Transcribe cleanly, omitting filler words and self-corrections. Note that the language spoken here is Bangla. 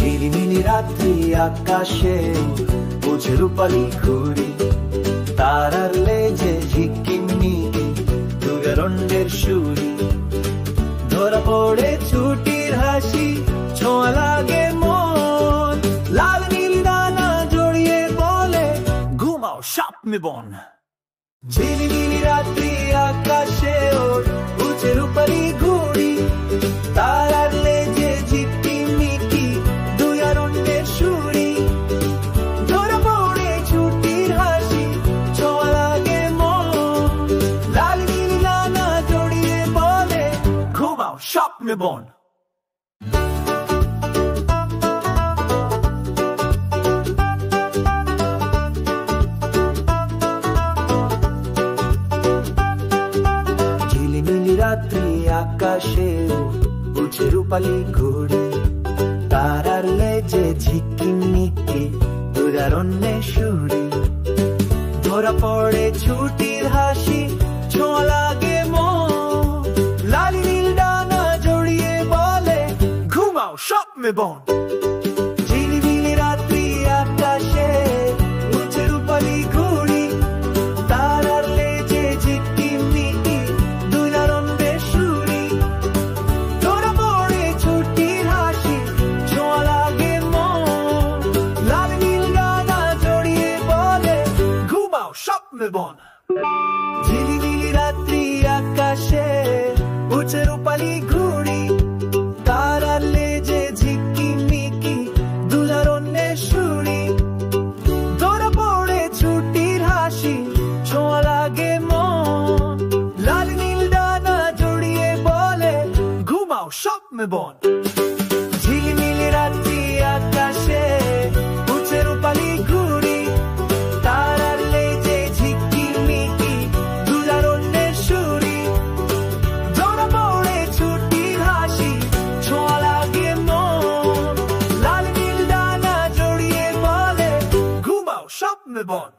ঝিলিমিলি রাত্রি আকাশে বুঝে রূপালি ঘুড়ি, তারার লেজে ঝিকিমিকি দুরন্ডের সুরি। ধরা পড়ে ছুটির হাসি, ছোঁয়া লাগে মন, লাল নীল ডানা জড়িয়ে বলে ঘুমাও স্বপ্নে বন। ঝিলিমিলি রাত্রি আকাশে ওর বুঝে রূপালি ঘুড়ি, তারার লেজে ঝিকিমিকি দুই অরণ্যের সুরি। ধরা পড়ে ছুটির হাসি, ছোঁয়া লাগে মন, লাল নীল ডানা জড়িয়ে বলে ঘুমাও স্বপ্নে বন। রাত্রি আকাশে বুঝে রূপালি ঘুড়ি, তারার লেজে ঝিকিমিকি দুরন্যে সুরি। ধরা পড়ে ছুটির হাসি, ছোঁয়া লাগে মন, লাল নীল ডানা জড়িয়ে বলে ঘুমাও স্বপ্নে বন। ঝিলিমিলি রাত্রি আকাশে বুঝে রূপালি ঘুড়ি, তারার লেজে ঝিকিমিকি বন। ঝিলিমিলি রাত্রি আকাশে বুঝে রূপালি ঘুড়ি, তারার লেজে ঝিকিমিকি দুরন্যের সুরি। ধরা পড়ে ছুটির হাসি, ছোঁয়া লাগে মন, লাল নীল ডানা জড়িয়ে বলে ঘুমাও স্বপ্নে বন। ঝিলিমিলি রাত্রি আকাশে বুঝে রূপালি ঘুড়ি, তারার লেজে ঝিকিমিকি দুরন্যের সুরি। ধরা পড়ে ছুটির হাসি, ছোঁয়া লাগে মন, লাল নীল ডানা জড়িয়ে বলে ঘুমাও স্বপ্নে বন।